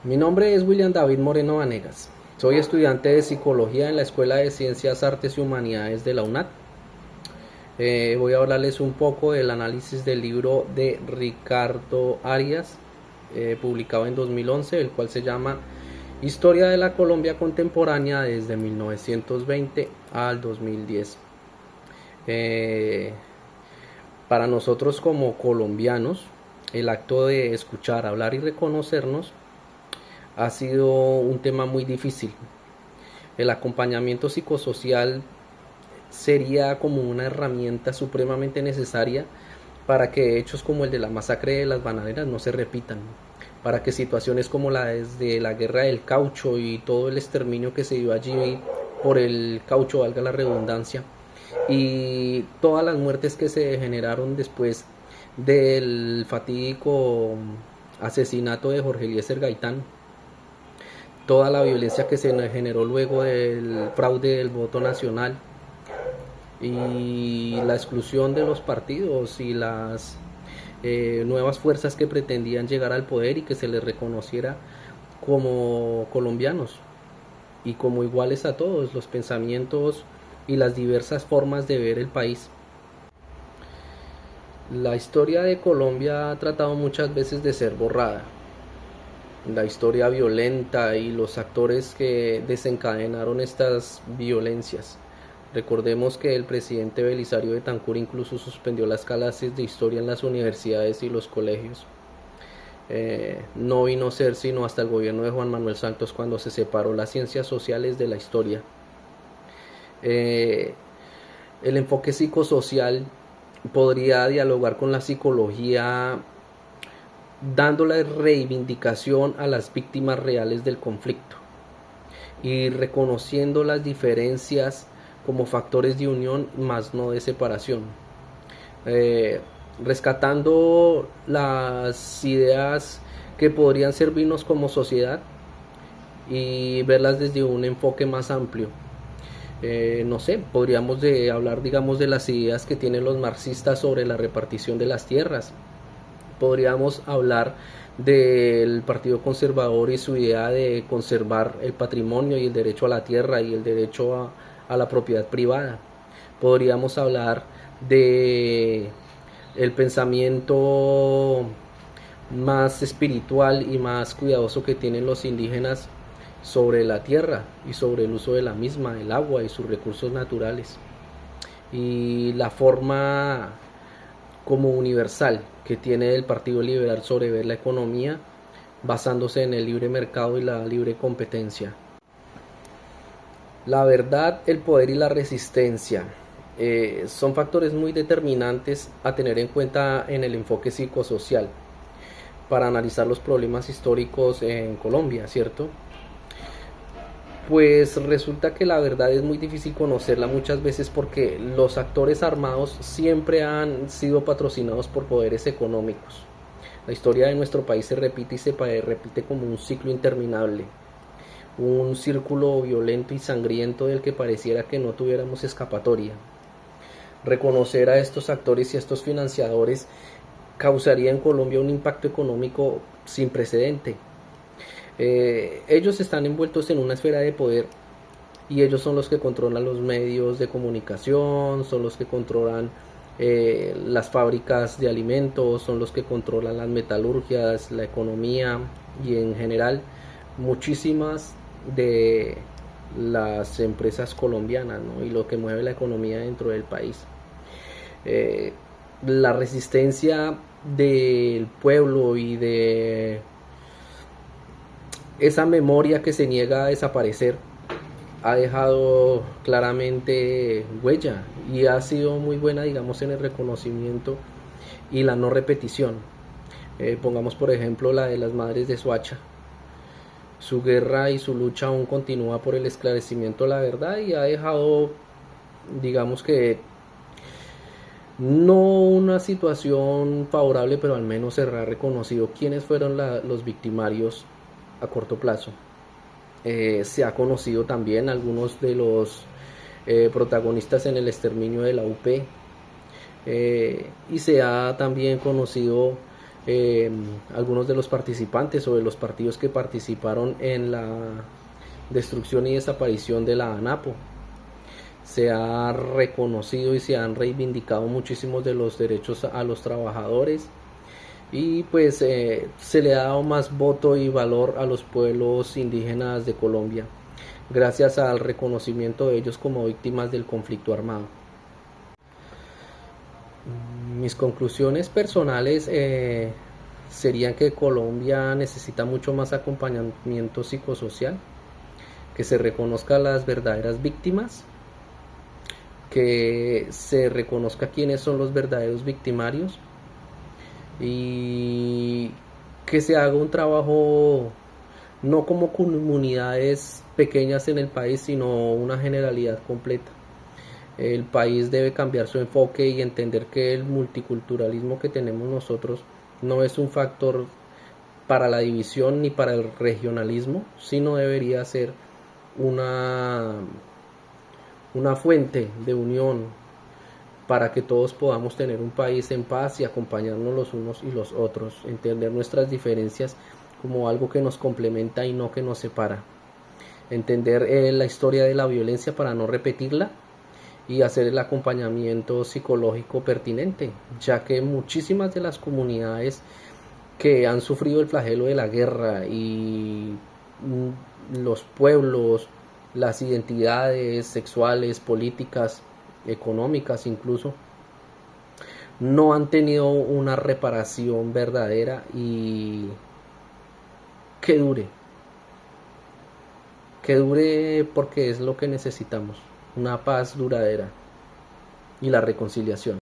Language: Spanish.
Mi nombre es William David Moreno Vanegas. Soy estudiante de Psicología en la Escuela de Ciencias, Artes y Humanidades de la UNAD. Voy a hablarles un poco del análisis del libro de Ricardo Arias, publicado en 2011, el cual se llama Historia de la Colombia Contemporánea desde 1920 al 2010. Para nosotros como colombianos, el acto de escuchar, hablar y reconocernos ha sido un tema muy difícil. El acompañamiento psicosocial sería como una herramienta supremamente necesaria para que hechos como el de la masacre de las bananeras no se repitan, para que situaciones como la de la guerra del caucho y todo el exterminio que se dio allí por el caucho, valga la redundancia, y todas las muertes que se generaron después del fatídico asesinato de Jorge Eliezer Gaitán, toda la violencia que se generó luego del fraude del voto nacional y la exclusión de los partidos y las nuevas fuerzas que pretendían llegar al poder y que se les reconociera como colombianos y como iguales a todos los pensamientos y las diversas formas de ver el país. La historia de Colombia ha tratado muchas veces de ser borrada. La historia violenta y los actores que desencadenaron estas violencias. Recordemos que el presidente Belisario Betancur incluso suspendió las clases de historia en las universidades y los colegios. No vino a ser sino hasta el gobierno de Juan Manuel Santos cuando se separó las ciencias sociales de la historia. El enfoque psicosocial podría dialogar con la psicología, dándole reivindicación a las víctimas reales del conflicto y reconociendo las diferencias como factores de unión más no de separación, rescatando las ideas que podrían servirnos como sociedad y verlas desde un enfoque más amplio. No sé, podríamos hablar, digamos, de las ideas que tienen los marxistas sobre la repartición de las tierras. Podríamos hablar del Partido Conservador y su idea de conservar el patrimonio y el derecho a la tierra y el derecho a la propiedad privada. Podríamos hablar de el pensamiento más espiritual y más cuidadoso que tienen los indígenas sobre la tierra y sobre el uso de la misma, el agua y sus recursos naturales, y la forma como universal que tiene el Partido Liberal sobre ver la economía basándose en el libre mercado y la libre competencia. La verdad, el poder y la resistencia son factores muy determinantes a tener en cuenta en el enfoque psicosocial para analizar los problemas históricos en Colombia, ¿cierto? Pues resulta que la verdad es muy difícil conocerla muchas veces porque los actores armados siempre han sido patrocinados por poderes económicos. La historia de nuestro país se repite y se repite como un ciclo interminable, un círculo violento y sangriento del que pareciera que no tuviéramos escapatoria. Reconocer a estos actores y a estos financiadores causaría en Colombia un impacto económico sin precedente. Ellos están envueltos en una esfera de poder y ellos son los que controlan los medios de comunicación, son los que controlan las fábricas de alimentos, son los que controlan las metalurgias, la economía y en general muchísimas de las empresas colombianas, ¿no? Y lo que mueve la economía dentro del país. La resistencia del pueblo y de esa memoria que se niega a desaparecer ha dejado claramente huella y ha sido muy buena, digamos, en el reconocimiento y la no repetición. Pongamos por ejemplo la de las madres de Soacha. Su guerra y su lucha aún continúa por el esclarecimiento de la verdad y ha dejado, digamos que, no una situación favorable, pero al menos se ha reconocido quiénes fueron los victimarios a corto plazo. Se ha conocido también algunos de los protagonistas en el exterminio de la UP, y se ha también conocido eh, algunos de los participantes o de los partidos que participaron en la destrucción y desaparición de la ANAPO. Se ha reconocido y se han reivindicado muchísimos de los derechos a los trabajadores, y pues se le ha dado más voto y valor a los pueblos indígenas de Colombia gracias al reconocimiento de ellos como víctimas del conflicto armado. Mis conclusiones personales serían que Colombia necesita mucho más acompañamiento psicosocial, que se reconozca a las verdaderas víctimas, que se reconozca quiénes son los verdaderos victimarios y que se haga un trabajo no como comunidades pequeñas en el país, sino una generalidad completa. El país debe cambiar su enfoque y entender que el multiculturalismo que tenemos nosotros no es un factor para la división ni para el regionalismo, sino debería ser una, una fuente de unión para que todos podamos tener un país en paz y acompañarnos los unos y los otros, entender nuestras diferencias como algo que nos complementa y no que nos separa, entender la historia de la violencia para no repetirla y hacer el acompañamiento psicológico pertinente, ya que muchísimas de las comunidades que han sufrido el flagelo de la guerra y los pueblos, las identidades sexuales, políticas, económicas incluso, no han tenido una reparación verdadera y que dure, porque es lo que necesitamos, una paz duradera y la reconciliación.